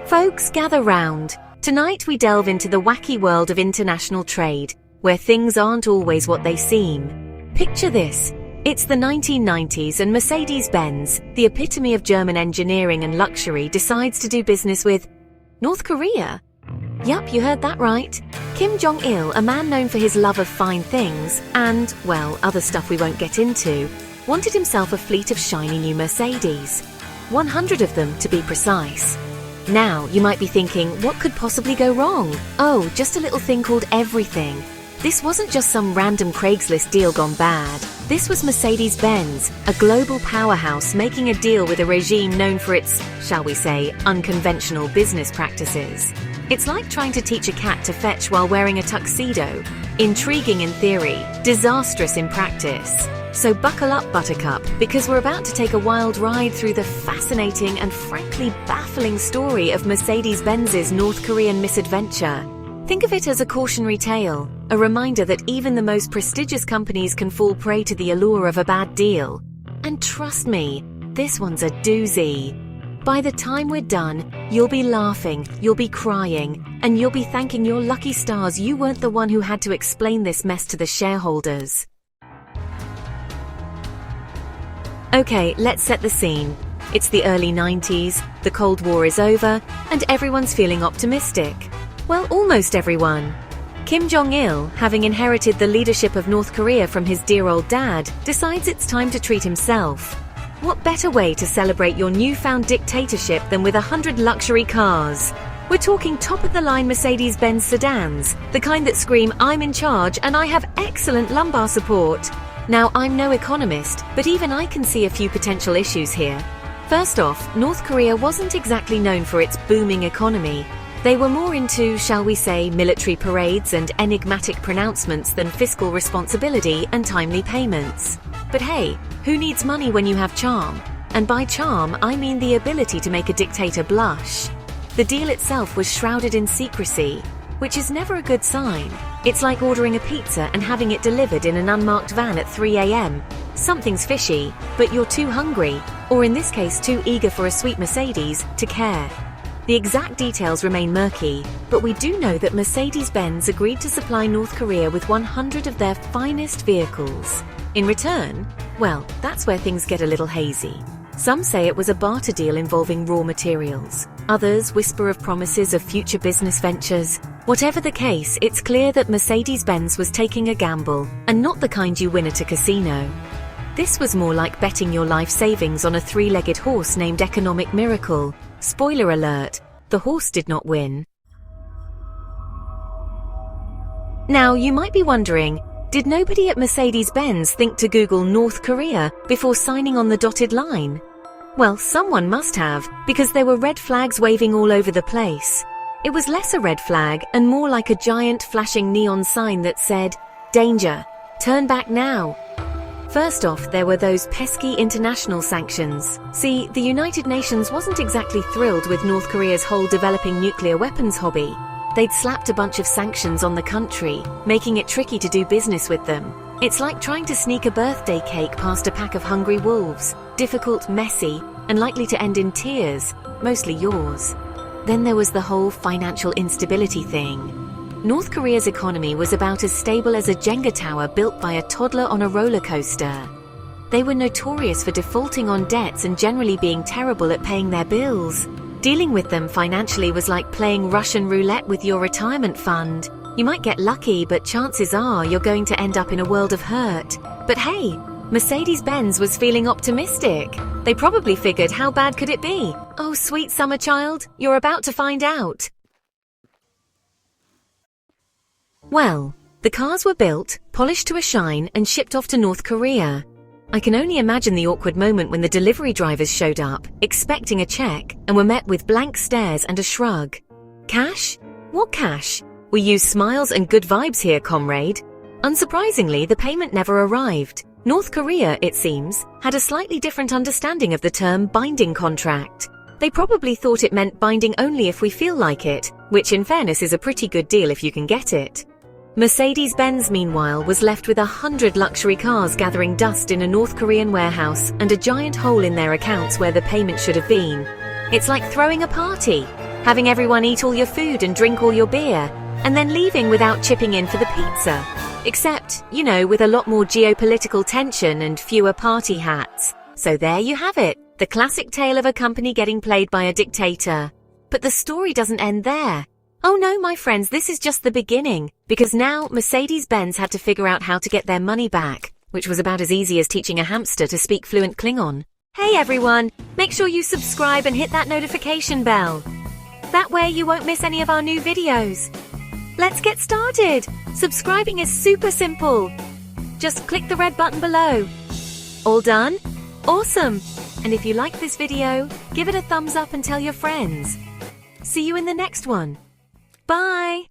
Folks, gather round. Tonight we delve into the wacky world of international trade, where things aren't always what they seem. Picture this. It's the 1990s and Mercedes-Benz, the epitome of German engineering and luxury, decides to do business with North Korea. Yup, you heard that right. Kim Jong-il, a man known for his love of fine things and, well, other stuff we won't get into, wanted himself a fleet of shiny new Mercedes. 100 of them, to be precise. Now, you might be thinking, what could possibly go wrong? Oh, just a little thing called everything. This wasn't just some random Craigslist deal gone bad. This was Mercedes-Benz, a global powerhouse making a deal with a regime known for its, shall we say, unconventional business practices. It's like trying to teach a cat to fetch while wearing a tuxedo. Intriguing in theory, disastrous in practice. So buckle up, Buttercup, because we're about to take a wild ride through the fascinating and frankly baffling story of Mercedes-Benz's North Korean misadventure. Think of it as a cautionary tale, a reminder that even the most prestigious companies can fall prey to the allure of a bad deal. And trust me, this one's a doozy. By the time we're done, you'll be laughing, you'll be crying, and you'll be thanking your lucky stars you weren't the one who had to explain this mess to the shareholders. Okay, let's set the scene. It's the early 90s, the Cold War is over, and everyone's feeling optimistic. Well, almost everyone. Kim Jong-il, having inherited the leadership of North Korea from his dear old dad, decides it's time to treat himself. What better way to celebrate your newfound dictatorship than with 100 luxury cars? We're talking top-of-the-line Mercedes-Benz sedans, the kind that scream, "I'm in charge and I have excellent lumbar support." Now, I'm no economist, but even I can see a few potential issues here. First off, North Korea wasn't exactly known for its booming economy. They were more into, shall we say, military parades and enigmatic pronouncements than fiscal responsibility and timely payments. But hey, who needs money when you have charm? And by charm, I mean the ability to make a dictator blush. The deal itself was shrouded in secrecy, which is never a good sign. It's like ordering a pizza and having it delivered in an unmarked van at 3 a.m. Something's fishy, but you're too hungry, or in this case too eager for a sweet Mercedes, to care. The exact details remain murky, but we do know that Mercedes-Benz agreed to supply North Korea with 100 of their finest vehicles. In return, well, that's where things get a little hazy. Some say it was a barter deal involving raw materials. Others whisper of promises of future business ventures. Whatever the case, it's clear that Mercedes-Benz was taking a gamble, and not the kind you win at a casino. This was more like betting your life savings on a three-legged horse named Economic Miracle. Spoiler alert, the horse did not win. Now, you might be wondering, did nobody at Mercedes-Benz think to Google North Korea before signing on the dotted line? Well, someone must have, because there were red flags waving all over the place. It was less a red flag and more like a giant flashing neon sign that said, "Danger! Turn back now!" First off, there were those pesky international sanctions. See, the United Nations wasn't exactly thrilled with North Korea's whole developing nuclear weapons hobby. They'd slapped a bunch of sanctions on the country, making it tricky to do business with them. It's like trying to sneak a birthday cake past a pack of hungry wolves. Difficult, messy, and likely to end in tears, mostly yours. Then there was the whole financial instability thing. North Korea's economy was about as stable as a Jenga tower built by a toddler on a roller coaster. They were notorious for defaulting on debts and generally being terrible at paying their bills. Dealing with them financially was like playing Russian roulette with your retirement fund. You might get lucky, but chances are you're going to end up in a world of hurt. But hey, Mercedes-Benz was feeling optimistic. They probably figured, how bad could it be? Oh, sweet summer child, you're about to find out. Well, the cars were built, polished to a shine, and shipped off to North Korea. I can only imagine the awkward moment when the delivery drivers showed up, expecting a check, and were met with blank stares and a shrug. Cash? What cash? We use smiles and good vibes here, comrade. Unsurprisingly, the payment never arrived. North Korea, it seems, had a slightly different understanding of the term binding contract. They probably thought it meant binding only if we feel like it, which in fairness is a pretty good deal if you can get it. Mercedes-Benz, meanwhile, was left with 100 luxury cars gathering dust in a North Korean warehouse and a giant hole in their accounts where the payment should have been. It's like throwing a party. having everyone eat all your food and drink all your beer, and then leaving without chipping in for the pizza. Except, with a lot more geopolitical tension and fewer party hats. So there you have it, the classic tale of a company getting played by a dictator. But the story doesn't end there. Oh no, my friends, this is just the beginning, because now Mercedes-Benz had to figure out how to get their money back, which was about as easy as teaching a hamster to speak fluent Klingon. Hey everyone, make sure you subscribe and hit that notification bell. That way you won't miss any of our new videos. Let's get started. Subscribing is super simple. Just click the red button below. All done? Awesome! And if you like this video, give it a thumbs up and tell your friends. See you in the next one. Bye!